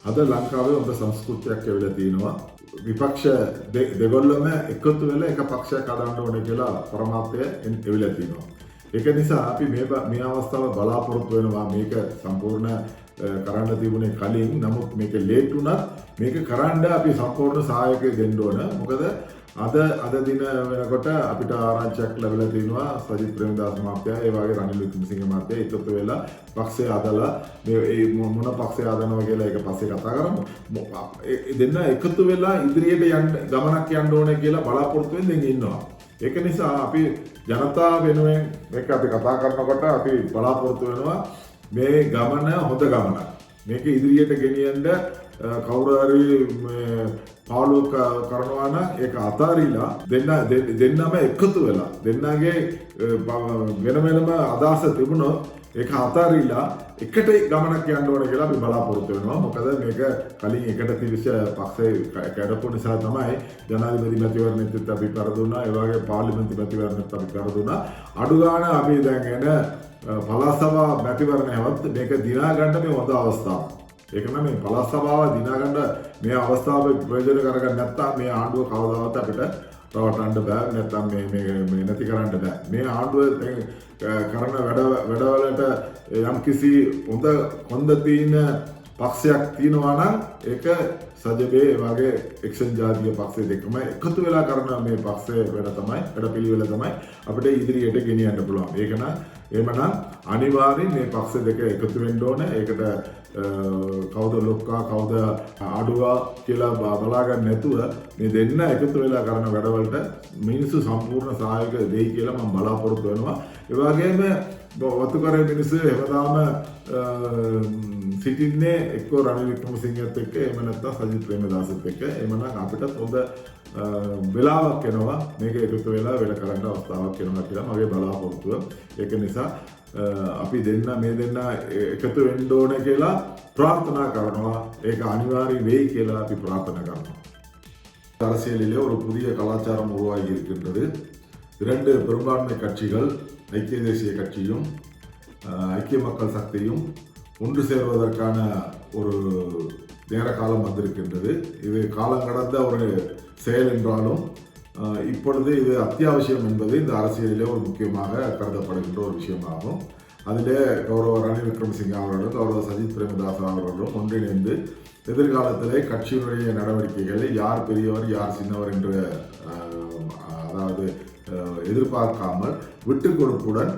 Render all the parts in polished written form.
අද ලංකාවේ හොඳ සංස්කෘතියක් ඇවිල්ලා තිනවා. විපක්ෂ දෙගොල්ලම එකතු වෙලා එක පක්ෂයක් හදන්න ඕනේ කියලා පරමාර්ථය ඇවිල්ලා තිනවා. ඒක නිසා අපි මේ අවස්ථාව බලාපොරොත්තු වෙනවා මේක සම්පූර්ණ කරන්න තිබුණේ කලින්. නමුත් මේක ලේට් වුණත් මේක කරන්න අපි සම්පූර්ණ සහායකය දෙන්න ඕන. මොකද අද දින වෙනකොට අපිට ආරංචියක් ලැබිලා තිනවා සජිත් ප්‍රේමදාස මහත්තයා ඒ වගේ රනිල් වික්‍රමසිංහ මහත්තයා එකතු වෙලා පක්ෂය හදලා මේ මොන පක්ෂය හදනවා කියලා ඒක පස්සේ කතා කරමු. දෙන්න එකතු වෙලා ඉදිරියට ගමනක් යන්න ඕනේ කියලා බලාපොරොත්තු වෙමින් ඉන්නවා. ඒක නිසා අපි ජනතාව වෙනුවෙන් මේක අපි කතා කරනකොට අපි බලාපොරොත්තු වෙනවා මේ ගමන හොඳ ගමනක්. මේක ඉදිරියට ගෙනියන්න කවුරු හරි පාලුව කරනවා නම් ඒක අතාරිලා දෙන්නම එකතු වෙලා දෙන්නගේ වෙන වෙනම අදහස තිබුණොත් ඒක අතාරිලා එකට ගමනක් යන්න ඕන කියලා අපි බලාපොරොත්තු වෙනවා. මොකද මේක කලින් එකට තිබිච්ච පක්ෂේ කැඩපු නිසා තමයි ජනාධිපති මැතිවරණෙත් අපි පෙරදුනා. ඒ වගේ පාර්ලිමේන්තු මැතිවරණෙත් අපි පෙරදුනා. අඩු ගන්න අපි දැන් එන පළාත් සභා මැතිවරණයවත් මේක දිනා ගන්න මේ හොඳ අවස්ථාවක්. ඒක නම් මේ පළාත් සභාව දිනා ගන්න මේ අවස්ථාව ප්‍රයෝජන කරගන්න නැත්නම් මේ ආණ්ඩුව කවදාවත් අපිට රවටන්න බෑ. නැත්නම් මේ නැති කරන්න බෑ. මේ ආණ්ඩුව කරන වැඩවලට යම්කිසි හොඳ තියෙන පක්ෂයක් තියෙනවා නම් ඒක සජබේ වගේ එක්ෂන් ජාතික පක්ෂය දෙකම එකතු වෙලා කරන මේ පක්ෂය වැඩපිළිවෙල තමයි අපිට ඉදිරියට ගෙනියන්න පුළුවන්. ඒක නම් එහෙමනම් අනිවාර්යෙන් මේ පක්ෂ දෙක එකතු වෙන්න ඕනේ. ඒකට කවුද ලොක්කා කවුද අඩුවා කියලා බලා ගන්න නැතුව මේ දෙන්න එකතු වෙලා කරන වැඩවලට මිනිස්සු සම්පූර්ණ සහායක දෙයි කියලා මම බලාපොරොත්තු වෙනවා. ඒ වගේම වතුකරේ මිනිස්සු හැමදාම සිටින්නේ එක්ක රනිල් වික්‍රමසිංහත් එක්ක එහෙම නැත්නම් සජිත් ප්‍රේමදාසත් එක්ක. එහෙමනම් අපිට හොඳ වෙලාවක් එනවා මේක එකතු වෙලා වැඩ කරන්න අවස්ථාවක් එනවා කියලා මගේ බලාපොරොත්තුව. ඒක නිසා අපි මේ දෙන්න එකතු වෙන්න ඕනේ කියලා பிரார்த்தනා කරනවා. ඒක අනිවාර්ය වෙයි කියලා අපි பிரார்த்தනා කරනවා. அரசியலிலே ஒரு புதிய கலாச்சாரம் உருவாகி இருக்கின்றது. 2 பெரும்பான்மை கட்சிகள் ஐக்கிய தேசிய கட்சியும் ஐக்கிய மக்கள் சக்தியும் ஒன்று சேர்வதற்கான ஒரு நேர காலம் வந்திருக்கின்றது. இது காலம் கடந்த ஒரு செயல் என்றாலும் இப்பொழுது இது அத்தியாவசியம் என்பது இந்த அரசியலிலே ஒரு முக்கியமாக கருதப்படுகின்ற ஒரு விஷயமாகும். அதிலே கௌரவ ரணில் விக்ரமசிங்க அவர்களும் கௌரவ சஜித் பிரேமதாஸ் அவர்களும் ஒன்றிணைந்து எதிர்காலத்திலே கட்சியினுடைய நடவடிக்கைகளை யார் பெரியவர் யார் சின்னவர் என்று அதாவது எதிர்பார்க்காமல் விட்டு கொடுப்புடன்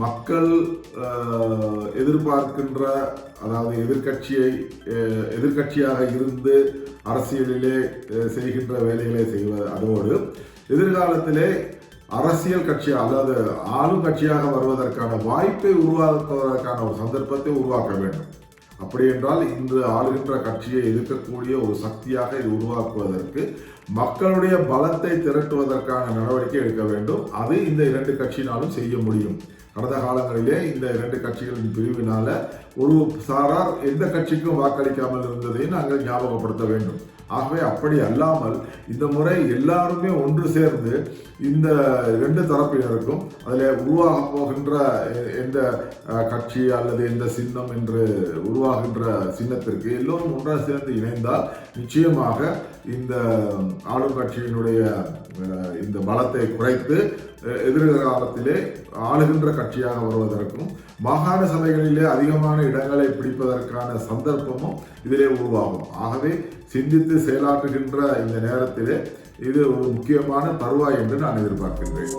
மக்கள் எதிர்பார்க்கின்ற அதாவது எதிர்கட்சியாக இருந்து அரசியலிலே செய்கின்ற வேலைகளை அதோடு எதிர்காலத்திலே அரசியல் கட்சியாக அல்லது ஆளும் கட்சியாக வருவதற்கான வாய்ப்பை உருவாக்குவதற்கான ஒரு சந்தர்ப்பத்தை உருவாக்க வேண்டும். அப்படி என்றால் இன்று ஆளுகின்ற கட்சியை எதிர்க்கக்கூடிய ஒரு சக்தியாக இது உருவாக்குவதற்கு மக்களுடைய பலத்தை திரட்டுவதற்கான நடவடிக்கை எடுக்க வேண்டும். அது இந்த 2 கட்சியினாலும் செய்ய முடியும். கடந்த காலங்களிலே இந்த 2 கட்சிகளின் பிரிவினால ஒரு சாரார் எந்த கட்சிக்கும் வாக்களிக்காமல் இருந்ததை நாங்கள் ஞாபகப்படுத்த வேண்டும். ஆகவே அப்படி அல்லாமல் இந்த முறை எல்லாருமே ஒன்று சேர்ந்து இந்த 2 தரப்பினருக்கும் அதில் உருவாக போகின்ற எந்த கட்சி அல்லது எந்த சின்னம் என்று உருவாகின்ற சின்னத்திற்கு எல்லோரும் ஒன்றாக சேர்ந்து இணைந்தால் நிச்சயமாக இந்த ஆளும் கட்சியினுடைய இந்த பலத்தை குறைத்து எதிர்காலத்திலே ஆளுகின்ற கட்சியாக வருவதற்கும் மாகாண சபைகளிலே அதிகமான இடங்களை பிடிப்பதற்கான சந்தர்ப்பமும் இதிலே உருவாகும். ஆகவே சிந்தித்து செயலாற்றுகின்ற இந்த நேரத்திலே இது ஒரு முக்கியமான தருவாய் என்று நான் எதிர்பார்க்கின்றேன்.